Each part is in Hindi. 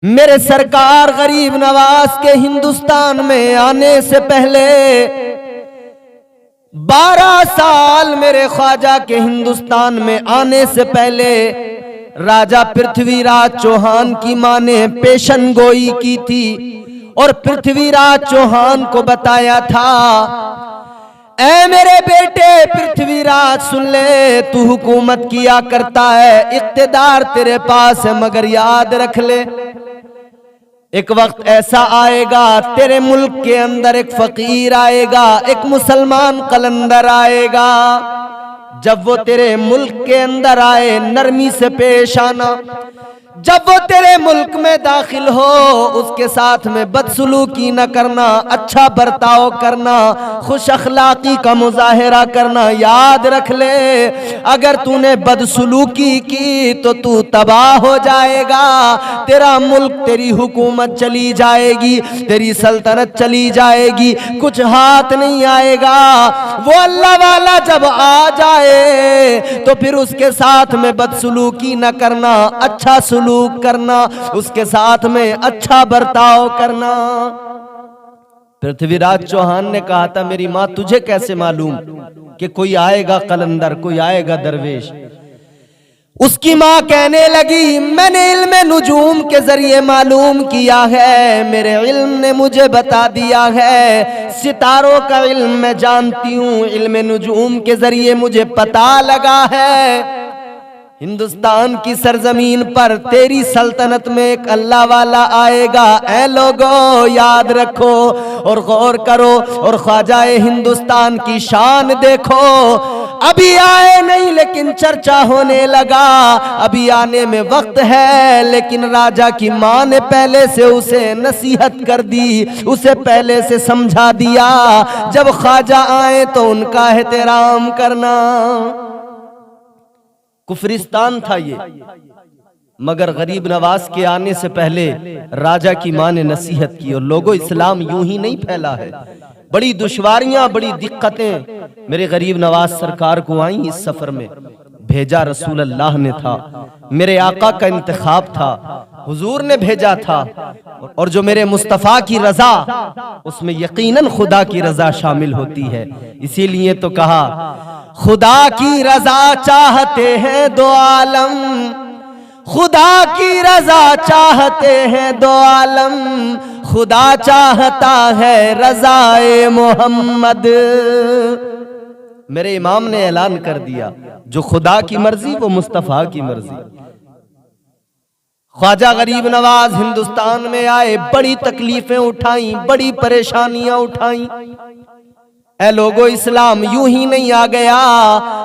मेरे सरकार गरीब नवाज के हिंदुस्तान में आने से पहले 12 साल मेरे ख्वाजा के हिंदुस्तान में आने से पहले राजा पृथ्वीराज चौहान की मां ने पेशन गोई की थी और पृथ्वीराज चौहान को बताया था, ऐ मेरे बेटे पृथ्वीराज सुन ले, तू हुकूमत किया करता है, इख्तिदार तेरे पास है, मगर याद रख ले एक वक्त ऐसा आएगा तेरे मुल्क के अंदर एक फकीर आएगा, एक मुसलमान कलंदर आएगा। जब वो तेरे मुल्क के अंदर आए नरमी से पेश आना, जब वो तेरे मुल्क में दाखिल हो उसके साथ में बदसलूकी न करना, अच्छा बर्ताव करना, खुश अखलाकी का मुजाहिरा करना। याद रख ले अगर तूने बदसलूकी की तो तू तबाह हो जाएगा, तेरा मुल्क, तेरी हुकूमत चली जाएगी, तेरी सल्तनत चली जाएगी, कुछ हाथ नहीं आएगा। वो अल्लाह वाला जब आ जाए तो फिर उसके साथ में बदसलूकी न करना, अच्छा सलूक करना, उसके साथ में अच्छा बर्ताव करना। पृथ्वीराज चौहान ने कहा था, मेरी मां तुझे कैसे मालूम कि कोई आएगा कलंदर, कोई आएगा दरवेश? उसकी मां कहने लगी, मैंने इल्म नुजूम के जरिए मालूम किया है, मेरे इल्म ने मुझे बता दिया है, सितारों का इल्म मैं जानती हूं, इल्म नुजूम के जरिए मुझे पता लगा है हिंदुस्तान की सरजमीन पर तेरी सल्तनत में एक अल्लाह वाला आएगा। ऐ लोगों याद रखो और गौर करो और ख्वाजाए हिंदुस्तान की शान देखो। अभी आए नहीं लेकिन चर्चा होने लगा, अभी आने में वक्त है, लेकिन राजा की मां ने पहले से उसे नसीहत कर दी, उसे पहले से समझा दिया, जब ख्वाजा आए तो उनका एहतराम करना। कुफरिस्तान था ये, मगर गरीब नवाज के आने से पहले राजा की मां ने नसीहत की। और लोगों, इस्लाम यूं ही नहीं फैला है, बड़ी दुश्वारियां, बड़ी दिक्कतें मेरे गरीब नवाज सरकार को आई। इस सफर में भेजा रसूल अल्लाह ने था, मेरे आका का इंतखाब था, हुजूर ने भेजा था। और जो मेरे मुस्तफ़ा की रजा, उसमें यकीनन खुदा की रजा शामिल होती है। इसीलिए तो कहा, खुदा की रजा चाहते हैं दो आलम, खुदा की रजा चाहते हैं दो आलम, खुदा चाहता है रजाए मोहम्मद। मेरे इमाम ने ऐलान कर दिया, जो खुदा की मर्जी वो मुस्तफ़ा की मर्जी। ख्वाजा गरीब नवाज हिंदुस्तान में आए, बड़ी तकलीफें उठाई, बड़ी परेशानियां उठाई। ऐ लोगो, इस्लाम यूं ही नहीं आ गया।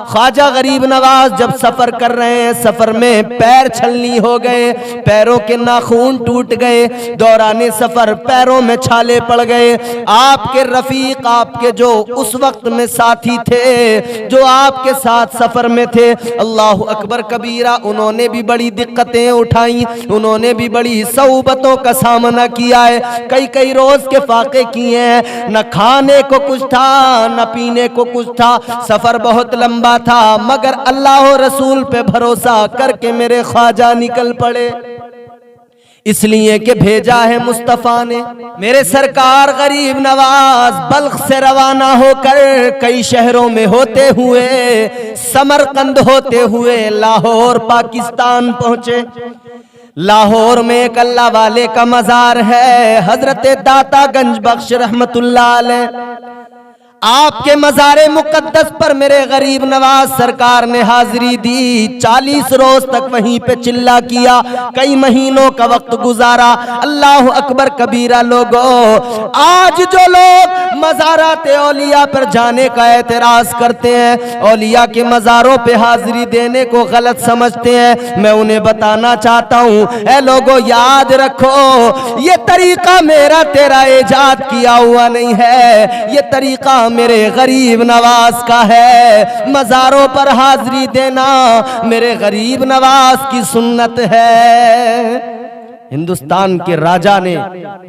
ख्वाजा गरीब नवाज जब सफर कर रहे हैं, सफर में पैर छलनी हो गए, पैरों के नाखून टूट गए, दौराने सफर पैरों में छाले पड़ गए। आपके रफीक, आपके जो उस वक्त में साथी थे, जो आपके साथ सफर में थे, अल्लाह अकबर कबीरा, उन्होंने भी बड़ी दिक्कतें उठाई, उन्होंने भी बड़ी सऊबतों का सामना किया है। कई कई रोज के फाके किए हैं, न खाने को कुछ था न पीने को कुछ था, सफर बहुत लंबा था, मगर अल्लाह और रसूल पे भरोसा करके मेरे ख्वाजा निकल पड़े, इसलिए कि भेजा है मुस्तफा ने। मेरे सरकार गरीब नवाज बल्ख से रवाना होकर कई शहरों में होते हुए, समरकंद होते हुए लाहौर पाकिस्तान पहुंचे। लाहौर में एक अल्लाह वाले का मजार है, हजरत दाता गंज बख्श रहमतुल्लाह अलैह। आपके मज़ारे मुकद्दस पर मेरे गरीब नवाज सरकार ने हाजिरी दी। 40 रोज तक वहीं पे चिल्ला किया, कई महीनों का वक्त गुजारा। अल्लाह अकबर कबीरा। लोगों, आज जो लोग मज़ारात औलिया पर जाने का एतराज करते हैं, औलिया के मज़ारों पे हाजिरी देने को गलत समझते हैं, मैं उन्हें बताना चाहता हूँ, ऐ लोगों याद रखो, ये तरीका मेरा तेरा इजाद किया हुआ नहीं है, ये तरीका मेरे गरीब नवाज का है। मज़ारों पर हाजिरी देना मेरे गरीब नवाज की सुन्नत है। हिंदुस्तान के राजा ने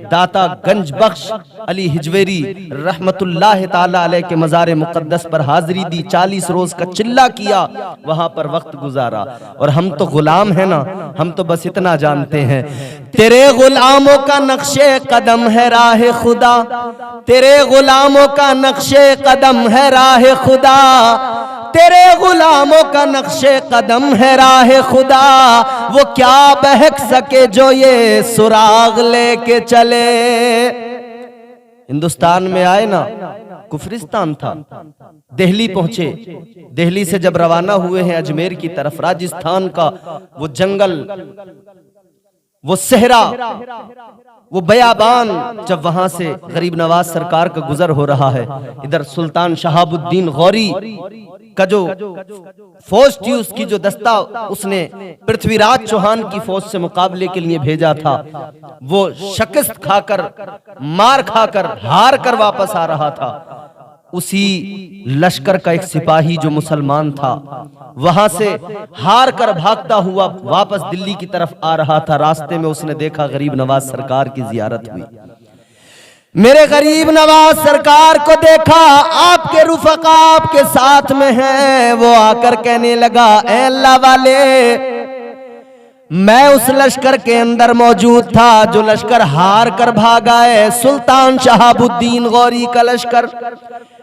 दाता गंज बख्श अली हिजवेरी रहमतुल्लाह ताला अलैह के मज़ार मुक़द्दस पर हाजिरी दी, 40 रोज का चिल्ला किया, वहां पर वक्त गुजारा। और हम तो गुलाम है ना, हम तो बस इतना जानते हैं, तेरे गुलामों का नक्शे कदम है राह खुदा, तेरे गुलामों का नक्शे कदम है राह खुदा, तेरे गुलामों का नक्शे कदम है राह खुदा, वो क्या बहक सके जो ये सुराग लेके चले। हिंदुस्तान में आए ना, कुफरिस्तान था, दिल्ली पहुंचे, दिल्ली से जब रवाना हुए हैं अजमेर की तरफ, राजस्थान का वो जंगल, वो सहरा, वो बयाबान, जब वहां से गरीब नवाज सरकार का गुजर हो रहा है, इधर सुल्तान शहाबुद्दीन गौरी का जो फौज थी, उसकी जो दस्ता उसने पृथ्वीराज चौहान की फौज से मुकाबले के लिए भेजा था, वो शिकस्त खाकर, मार खाकर, हार कर वापस आ रहा था। उसी लश्कर का एक सिपाही जो मुसलमान था, वहां से हार कर भागता हुआ वापस दिल्ली की तरफ आ रहा था। रास्ते में उसने देखा गरीब नवाज सरकार की जियारत हुई। मेरे गरीब नवाज सरकार को देखा, आपके रुफका आपके साथ में हैं। वो आकर कहने लगा, ऐ अल्लाह वाले, मैं उस लश्कर के अंदर मौजूद था जो लश्कर हार कर भागा है, सुल्तान शहाबुद्दीन गौरी का लश्कर।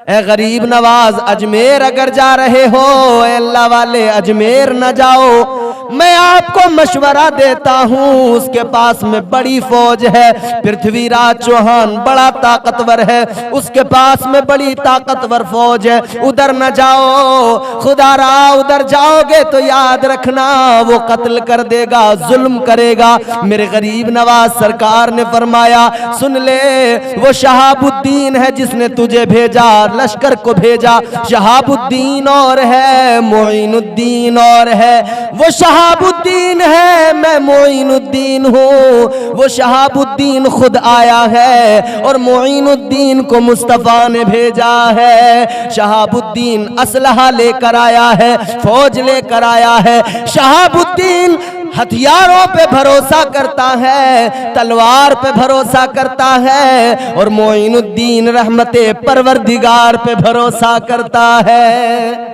ए गरीब नवाज, अजमेर अगर जा रहे हो, ए अल्लाह वाले, अजमेर न जाओ, मैं आपको मशवरा देता हूँ, उसके पास में बड़ी फौज है, पृथ्वीराज चौहान बड़ा ताकतवर है, उसके पास में बड़ी ताकतवर फौज है, उधर न जाओ, खुदारा उधर जाओगे तो याद रखना वो कत्ल कर देगा, जुल्म करेगा। मेरे गरीब नवाज सरकार ने फरमाया, सुन ले, वो शहाबुद्दीन है जिसने तुझे भेजा, लश्कर को भेजा, शहाबुद्दीन और है, मोइनुद्दीन और है। वो शहाबुद्दीन है, मैं मोइनुद्दीन हूँ। वो शहाबुद्दीन खुद आया है और मोइनुद्दीन को मुस्तफा ने भेजा है। शहाबुद्दीन असलहा लेकर आया है, फौज लेकर आया है। शहाबुद्दीन हथियारों पे भरोसा करता है, तलवार पे भरोसा करता है, और मोइनुद्दीन रहमते परवरदिगार पे भरोसा करता है।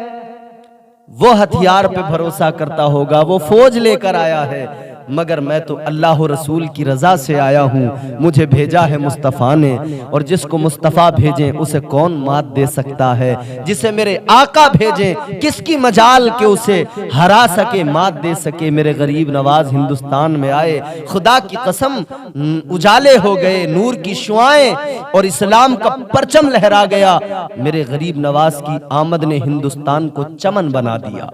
वो हथियार पे भरोसा करता होगा, वो फौज लेकर आया है, मगर मैं तो अल्लाह रसूल की रजा से आया हूँ, मुझे भेजा है मुस्तफ़ा ने, और जिसको मुस्तफ़ा भेजें उसे कौन मात दे सकता है। जिसे मेरे आका भेजें किसकी मजाल के उसे हरा सके, मात दे सके। मेरे गरीब नवाज हिंदुस्तान में आए, खुदा की कसम उजाले हो गए, नूर की शुआएं और इस्लाम का परचम लहरा गया। मेरे गरीब नवाज की आमद ने हिंदुस्तान को चमन बना दिया।